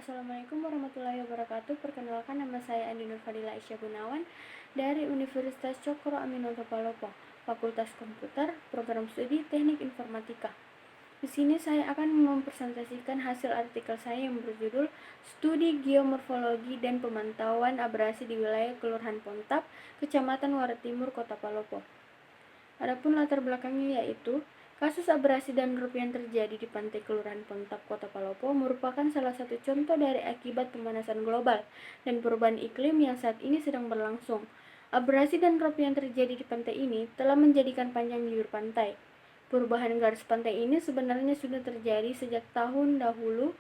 Assalamualaikum warahmatullahi wabarakatuh. Perkenalkan, nama saya Andi Nurfadila Aisyah Gunawan dari Universitas Cokro Aminoto Palopo, Fakultas Komputer, Program Studi Teknik Informatika. Di sini saya akan mempresentasikan hasil artikel saya yang berjudul Studi Geomorfologi dan Pemantauan Abrasi di Wilayah Kelurahan Pontap, Kecamatan Waret Timur, Kota Palopo. Adapun latar belakangnya yaitu kasus abrasi dan erupsi yang terjadi di pantai Kelurahan Pontap, Kota Palopo merupakan salah satu contoh dari akibat pemanasan global dan perubahan iklim yang saat ini sedang berlangsung. Abrasi dan erupsi yang terjadi di pantai ini telah menjadikan panjang bibir pantai. Perubahan garis pantai ini sebenarnya sudah terjadi sejak tahun dahulu,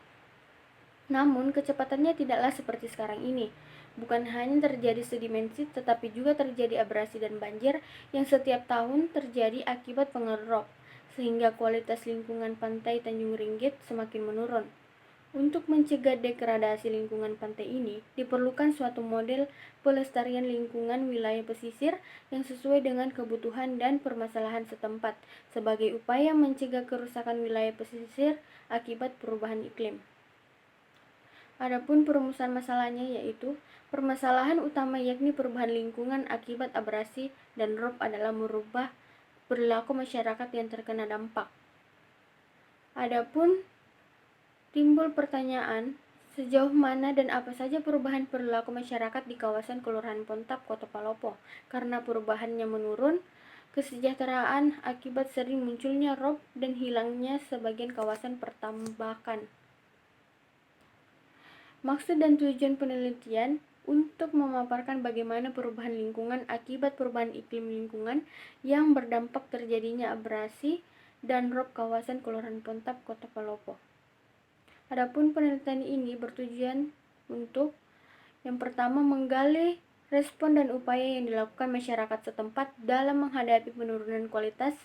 namun kecepatannya tidaklah seperti sekarang ini. Bukan hanya terjadi sedimensi, tetapi juga terjadi abrasi dan banjir yang setiap tahun terjadi akibat pengerok, sehingga kualitas lingkungan pantai Tanjung Ringgit semakin menurun. Untuk mencegah degradasi lingkungan pantai ini, diperlukan suatu model pelestarian lingkungan wilayah pesisir yang sesuai dengan kebutuhan dan permasalahan setempat, sebagai upaya mencegah kerusakan wilayah pesisir akibat perubahan iklim. Adapun perumusan masalahnya yaitu permasalahan utama yakni perubahan lingkungan akibat abrasi dan rob adalah merubah perilaku masyarakat yang terkena dampak. Adapun timbul pertanyaan sejauh mana dan apa saja perubahan perilaku masyarakat di kawasan Kelurahan Pontap, Kota Palopo, karena perubahannya menurun kesejahteraan akibat sering munculnya rob dan hilangnya sebagian kawasan pertambakan. Maksud dan tujuan penelitian untuk memaparkan bagaimana perubahan lingkungan akibat perubahan iklim lingkungan yang berdampak terjadinya abrasi dan rob kawasan Kelurahan Pontap, Kota Palopo. Adapun penelitian ini bertujuan untuk yang pertama menggali respon dan upaya yang dilakukan masyarakat setempat dalam menghadapi penurunan kualitas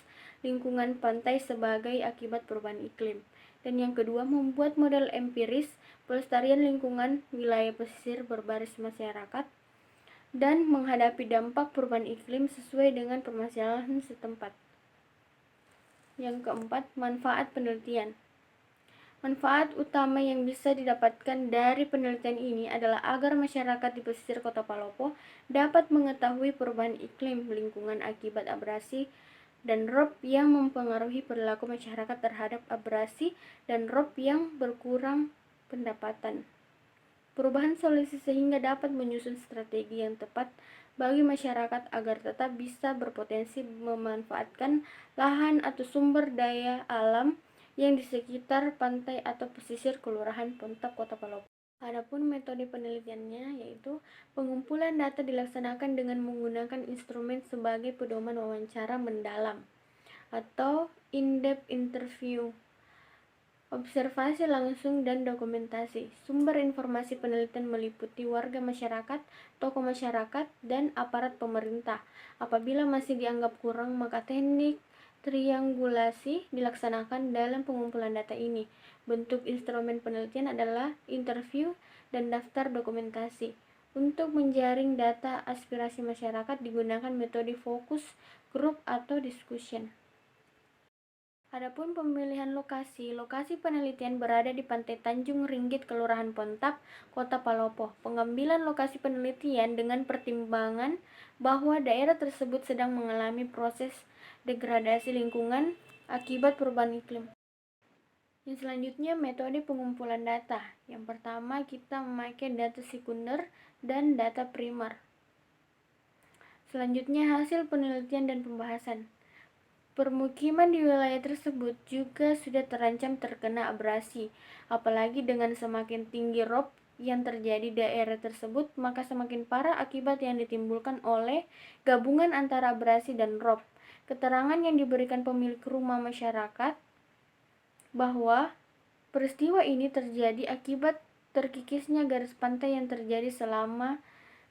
lingkungan pantai sebagai akibat perubahan iklim. Dan yang kedua, membuat model empiris pelestarian lingkungan wilayah pesisir berbasis masyarakat dan menghadapi dampak perubahan iklim sesuai dengan permasalahan setempat. Yang keempat, manfaat penelitian. Manfaat utama yang bisa didapatkan dari penelitian ini adalah agar masyarakat di pesisir Kota Palopo dapat mengetahui perubahan iklim lingkungan akibat abrasi dan rob yang mempengaruhi perilaku masyarakat terhadap abrasi dan rob yang berkurang pendapatan. Perubahan solusi sehingga dapat menyusun strategi yang tepat bagi masyarakat agar tetap bisa berpotensi memanfaatkan lahan atau sumber daya alam yang di sekitar pantai atau pesisir Kelurahan Pontap, Kota Palopo. Adapun metode penelitiannya yaitu pengumpulan data dilaksanakan dengan menggunakan instrumen sebagai pedoman wawancara mendalam atau in-depth interview, observasi langsung dan dokumentasi. Sumber informasi penelitian meliputi warga masyarakat, tokoh masyarakat, dan aparat pemerintah. Apabila masih dianggap kurang, maka teknik triangulasi dilaksanakan dalam pengumpulan data ini. Bentuk instrumen penelitian adalah interview dan daftar dokumentasi. Untuk menjaring data aspirasi masyarakat digunakan metode focus group atau discussion. Adapun pemilihan lokasi penelitian berada di pantai Tanjung Ringgit, Kelurahan Pontap, Kota Palopo. Pengambilan lokasi penelitian dengan pertimbangan bahwa daerah tersebut sedang mengalami proses degradasi lingkungan akibat perubahan iklim. Yang selanjutnya, metode pengumpulan data. Yang pertama, kita memakai data sekunder dan data primer. Selanjutnya, hasil penelitian dan pembahasan. Permukiman di wilayah tersebut juga sudah terancam terkena abrasi, apalagi dengan semakin tinggi rob yang terjadi di daerah tersebut, maka semakin parah akibat yang ditimbulkan oleh gabungan antara abrasi dan rob. Keterangan yang diberikan pemilik rumah masyarakat bahwa peristiwa ini terjadi akibat terkikisnya garis pantai yang terjadi selama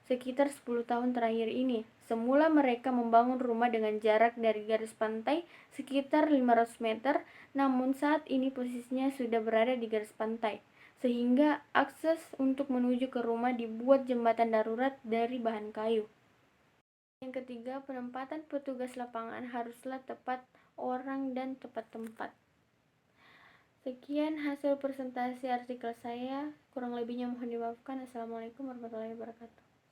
sekitar 10 tahun terakhir ini. Semula mereka membangun rumah dengan jarak dari garis pantai sekitar 500 meter, namun saat ini posisinya sudah berada di garis pantai, sehingga akses untuk menuju ke rumah dibuat jembatan darurat dari bahan kayu. Yang ketiga, penempatan petugas lapangan haruslah tepat orang dan tepat tempat. Sekian hasil presentasi artikel saya, kurang lebihnya mohon dimaafkan. Assalamualaikum warahmatullahi wabarakatuh.